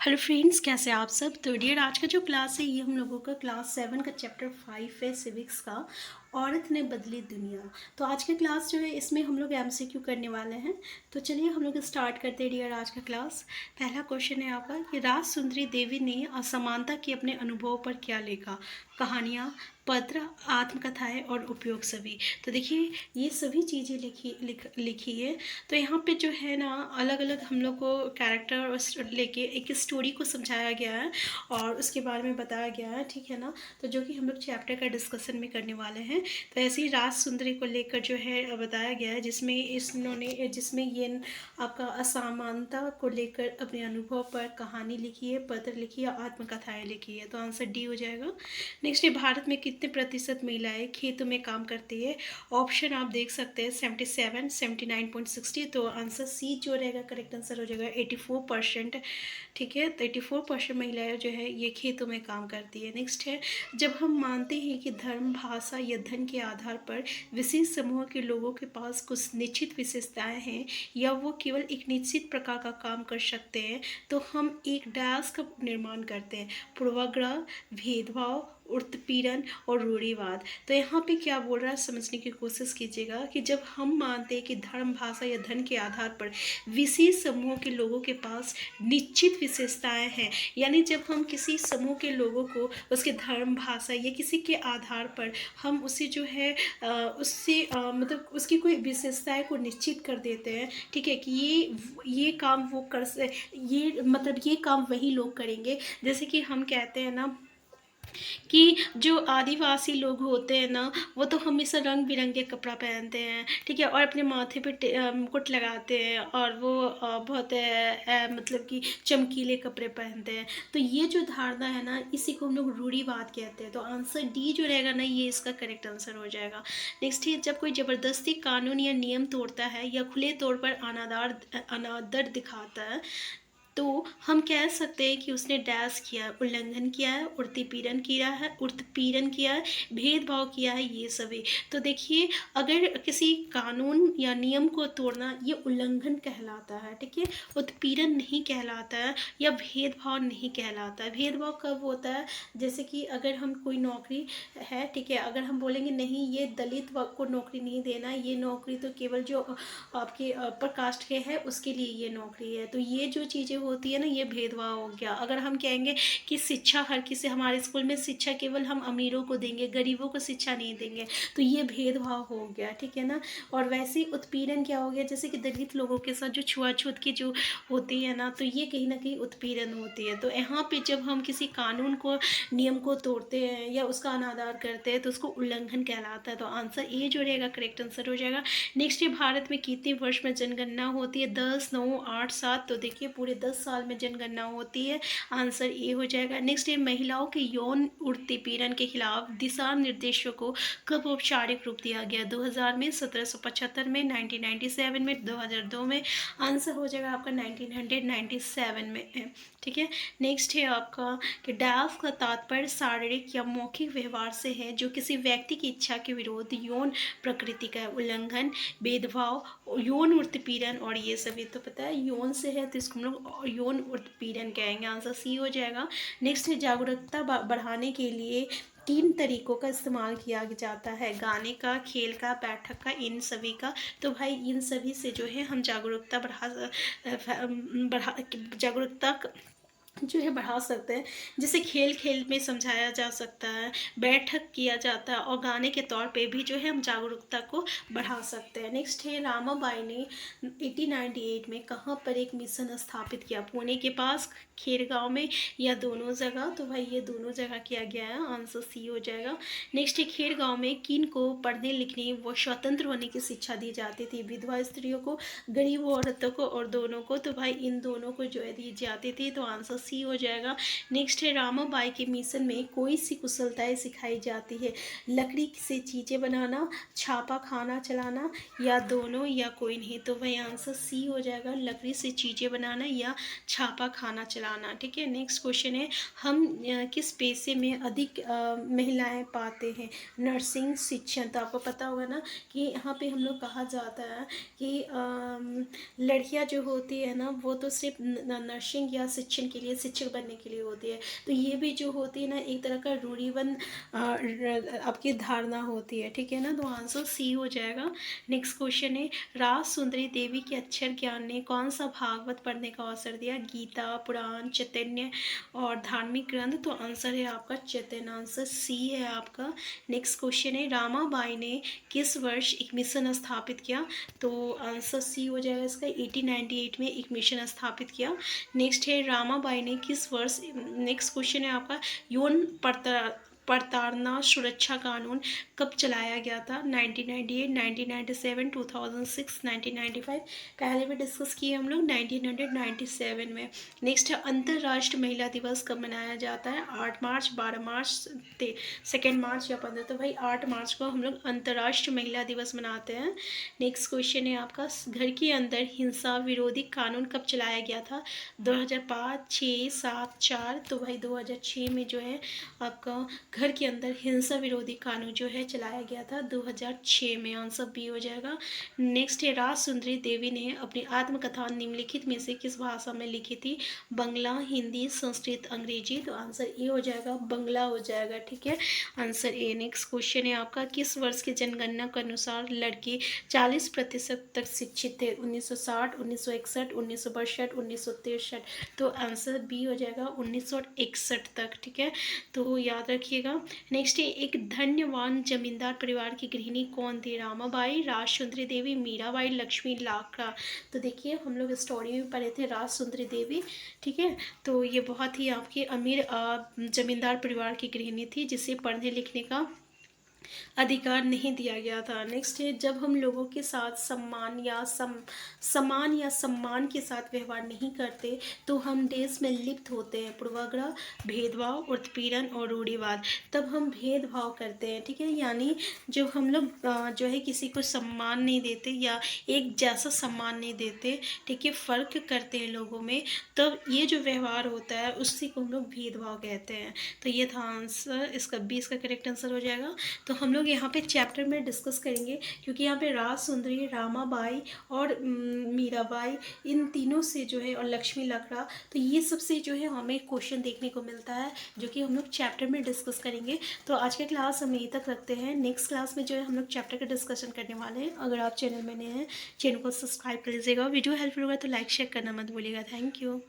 Hello friends, कैसे आप सब। तो डियर, आज का जो क्लास है ये हम लोगों का क्लास 7 का चैप्टर 5 है सिविक्स का, औरत ने बदली दुनिया। तो आज का क्लास जो है इसमें हम लोग एमसीक्यू करने वाले हैं। तो चलिए हम लोग स्टार्ट करते हैं डियर आज का क्लास। पहला क्वेश्चन है आपका कि राज सुंदरी देवी ने असमानता के अपने अनुभव पर क्या लिखा। कहानियाँ, पत्र, आत्मकथाएं और उपयोग सभी। तो देखिए ये सभी चीज़ें लिखी है। तो यहाँ पे जो है ना अलग अलग हम लोग को कैरेक्टर लेके एक स्टोरी को समझाया गया है और उसके बारे में बताया गया है, ठीक है ना। तो जो कि हम लोग चैप्टर का डिस्कशन में करने वाले हैं। तो ऐसे ही राज सुंदरी को लेकर जो है बताया गया है, जिसमें ये आपका असमानता को लेकर अपने अनुभव पर कहानी लिखी है, पत्र लिखी है, आत्मकथाएं लिखी है। तो आंसर डी हो जाएगा। नेक्स्ट है भारत में कितने प्रतिशत महिलाएं खेतों में काम करती है। ऑप्शन आप देख सकते हैं 77, 79.60। तो आंसर सी जो रहेगा करेक्ट आंसर हो जाएगा 84%। ठीक है, तो 84% महिलाएं जो है ये खेतों में काम करती है। नेक्स्ट है जब हम मानते हैं कि धर्म, भाषा या धन के आधार पर विशेष समूह के लोगों के पास कुछ निश्चित विशेषताएं हैं या वो केवल एक निश्चित प्रकार का काम कर सकते हैं, तो हम एक डैश का निर्माण करते हैं। पूर्वाग्रह, भेदभाव, उत्पीड़न और रूढ़िवाद। तो यहाँ पे क्या बोल रहा है समझने की कोशिश कीजिएगा कि जब हम मानते हैं कि धर्म, भाषा या धन के आधार पर विशेष समूह के लोगों के पास निश्चित विशेषताएं हैं, यानी जब हम किसी समूह के लोगों को उसके धर्म, भाषा या किसी के आधार पर हम उसे जो है उससे मतलब उसकी कोई विशेषताएं को निश्चित कर देते हैं, ठीक है, कि ये काम वो कर ये मतलब ये काम वही लोग करेंगे। जैसे कि हम कहते हैं ना कि जो आदिवासी लोग होते हैं ना वो तो हमेशा रंग बिरंगे कपड़ा पहनते हैं, ठीक है, और अपने माथे पे मुकुट लगाते हैं और वो बहुत मतलब कि चमकीले कपड़े पहनते हैं। तो ये जो धारणा है ना इसी को हम लोग रूढ़िवाद कहते हैं। तो आंसर डी जो रहेगा ना ये इसका करेक्ट आंसर हो जाएगा। नेक्स्ट है जब कोई ज़बरदस्ती कानून या नियम तोड़ता है या खुले तौर पर अनादर दिखाता है, तो हम कह सकते हैं कि उसने डैश किया है, उल्लंघन किया है, उत्पीड़न किया है, भेदभाव किया है, ये सभी। तो देखिए अगर किसी कानून या नियम को तोड़ना ये उल्लंघन कहलाता है, ठीक है, उत्पीड़न नहीं कहलाता है या भेदभाव नहीं कहलाता है। भेदभाव कब होता है, जैसे कि अगर हम कोई नौकरी है, ठीक है, अगर हम बोलेंगे नहीं ये दलित को नौकरी नहीं देना, ये नौकरी तो केवल जो आपके अपर कास्ट के है उसके लिए ये नौकरी है, तो ये जो चीज़ें होती है ना ये भेदभाव हो गया। अगर हम कहेंगे कि शिक्षा हर किसी, हमारे स्कूल में शिक्षा केवल हम अमीरों को देंगे, गरीबों को शिक्षा नहीं देंगे, तो ये भेदभाव हो गया, ठीक है ना। और वैसे ही उत्पीड़न क्या हो गया, जैसे कि दलित लोगों के साथ जो छुआछूत की जो होती है ना, तो ये कहीं ना कहीं उत्पीड़न होती है। तो यहाँ पे जब हम किसी कानून को, नियम को तोड़ते हैं या उसका अनादर करते हैं तो उसको उल्लंघन कहलाता है। तो आंसर ए जो रहेगा करेक्ट आंसर हो जाएगा। नेक्स्ट है भारत में कितने वर्ष में जनगणना होती है। 10, 9, 8, 7। तो देखिए पूरे 10 साल में जनगणना होती है, आंसर ए हो जाएगा। नेक्स्ट है महिलाओं के यौन उत्पीड़न के खिलाफ दिशा निर्देशों को कब औपचारिक रूप दिया गया। 2000 में, 1775 में, 1997 में, 2002 में। आंसर हो जाएगा आपका 1997 में, ठीक है। नेक्स्ट है आपका कि डैश का तात्पर्य शारीरिक या मौखिक व्यवहार से है जो किसी व्यक्ति की इच्छा के विरोध यौन प्रकृति का उल्लंघन, भेदभाव, यौन उत्पीड़न और ये सभी। तो पता है यौन से है तो इसको हम लोग यौन उत्पीड़न कहेंगे, आंसर सी हो जाएगा। नेक्स्ट है जागरूकता बढ़ाने के लिए किन तरीकों का इस्तेमाल किया जाता है। गाने का, खेल का, बैठक का, इन सभी का। तो भाई इन सभी से जो है हम जागरूकता जागरूकता जो है बढ़ा सकते हैं। जैसे खेल खेल में समझाया जा सकता है, बैठक किया जाता है और गाने के तौर पे भी जो है हम जागरूकता को बढ़ा सकते हैं। नेक्स्ट है रामाबाई ने 1898 में कहाँ पर एक मिशन स्थापित किया। पुणे के पास, खेरगांव में या दोनों जगह। तो भाई ये दोनों जगह किया गया है, आंसर सी हो जाएगा। नेक्स्ट है खेरगांव में किन को पढ़ने लिखने व स्वतंत्र होने की शिक्षा दी जाती थी। विधवा स्त्रियों को, गरीब औरतों को और दोनों को। तो भाई इन दोनों को जो है दी जाती थी, तो आंसर सी हो जाएगा। नेक्स्ट है रामाबाई के मिशन में कोई सी कुशलताएं सिखाई जाती है। लकड़ी से चीज़ें बनाना, छापा खाना चलाना या दोनों या कोई नहीं। तो भाई आंसर सी हो जाएगा, लकड़ी से चीज़ें बनाना या छापा खाना चलाना, ठीक है। नेक्स्ट क्वेश्चन है हम किस पेशे में अधिक महिलाएं पाते हैं। नर्सिंग, शिक्षण। तो आपको पता होगा ना कि यहाँ पे हम लोग कहा जाता है कि लड़कियां जो होती है ना वो तो सिर्फ नर्सिंग या शिक्षण के लिए शिक्षक बनने के लिए होती है। तो ये भी जो होती है ना एक तरह का रूढ़िबंद आपकी धारणा होती है, ठीक है ना। तो आंसर सी हो जाएगा। नेक्स्ट क्वेश्चन है, राज सुंदरी देवी के अक्षर ज्ञान ने कौन सा भागवत पढ़ने का अवसर दिया? गीता, पुराण, चैतन्य और धार्मिक ग्रंथ। तो आंसर है आपका चैतन्य, आंसर सी है आपका। नेक्स्ट क्वेश्चन है, रामाबाई ने किस वर्ष एक मिशन स्थापित किया? तो आंसर सी हो जाएगा इसका, 1898 में एक मिशन स्थापित किया। नेक्स्ट है, रामाबाई ने किस वर्ष, नेक्स्ट क्वेश्चन है आपका, यौन प्रताड़ना सुरक्षा कानून कब चलाया गया था? 1998, 1997, 2006, 1995। पहले भी डिस्कस किए हम लोग 1997 में। नेक्स्ट है, अंतर्राष्ट्रीय महिला दिवस कब मनाया जाता है? 8 मार्च, 12 मार्च, 2 मार्च या 15? तो भाई 8 मार्च को हम लोग अंतर्राष्ट्रीय महिला दिवस मनाते हैं। नेक्स्ट क्वेश्चन है आपका, घर के अंदर हिंसा विरोधी कानून कब चलाया गया था? 2005, 6, 7, 4? तो भाई 2006 में जो है आपका घर के अंदर हिंसा विरोधी कानून जो है चलाया गया था 2006 में, आंसर बी हो जाएगा। नेक्स्ट है, राज सुंदरी देवी ने अपनी आत्मकथा निम्नलिखित में से किस भाषा में लिखी थी? बांग्ला, हिंदी, संस्कृत, अंग्रेजी? तो आंसर ए हो जाएगा, बांग्ला हो जाएगा, ठीक है, आंसर ए। नेक्स्ट क्वेश्चन है आपका, किस वर्ष की जनगणना के अनुसार लड़के 40% तक शिक्षित थे? 1960, 1961, 1962, 1963? तो आंसर बी हो जाएगा 1961 तक, ठीक है, तो याद रखिएगा। नेक्स्ट है, एक धन्यवान जमींदार परिवार की गृहिणी कौन थी? रामाबाई, राज सुंदरी देवी, मीराबाई, लक्ष्मी लाखड़ा? तो देखिए हम लोग स्टोरी में पढ़े थे राज सुंदरी देवी, ठीक है, तो ये बहुत ही आपकी अमीर जमींदार परिवार की गृहिणी थी जिसे पढ़ने लिखने का अधिकार नहीं दिया गया था। नेक्स्ट है, जब हम लोगों के साथ समान या सम्मान के साथ व्यवहार नहीं करते तो हम देश में लिप्त होते हैं। पूर्वाग्रह, भेदभाव, उत्पीड़न और रूढ़िवाद। तब हम भेदभाव करते हैं, ठीक है, यानी जब हम लोग जो है किसी को सम्मान नहीं देते या एक जैसा सम्मान नहीं देते, ठीक है, फ़र्क करते हैं लोगों में, तब ये जो व्यवहार होता है उसी को हम लोग भेदभाव कहते हैं। तो ये था आंसर, इसका 20 का करेक्ट आंसर हो जाएगा। तो हम लोग यहाँ पे चैप्टर में डिस्कस करेंगे क्योंकि यहाँ पे राज सुंदरी, रामाबाई और मीराबाई, इन तीनों से जो है, और लक्ष्मी लाखड़ा, तो ये सबसे जो है हमें क्वेश्चन देखने को मिलता है जो कि हम लोग चैप्टर में डिस्कस करेंगे। तो आज का क्लास हम यहीं तक रखते हैं। नेक्स्ट क्लास में जो है हम लोग चैप्टर का डिस्कशन करने वाले हैं। अगर आप चैनल में नए हैं, चैनल को सब्सक्राइब कर लीजिएगा। वीडियो हेल्पफुल होगा तो लाइक शेयर करना मत भूलिएगा। Thank you.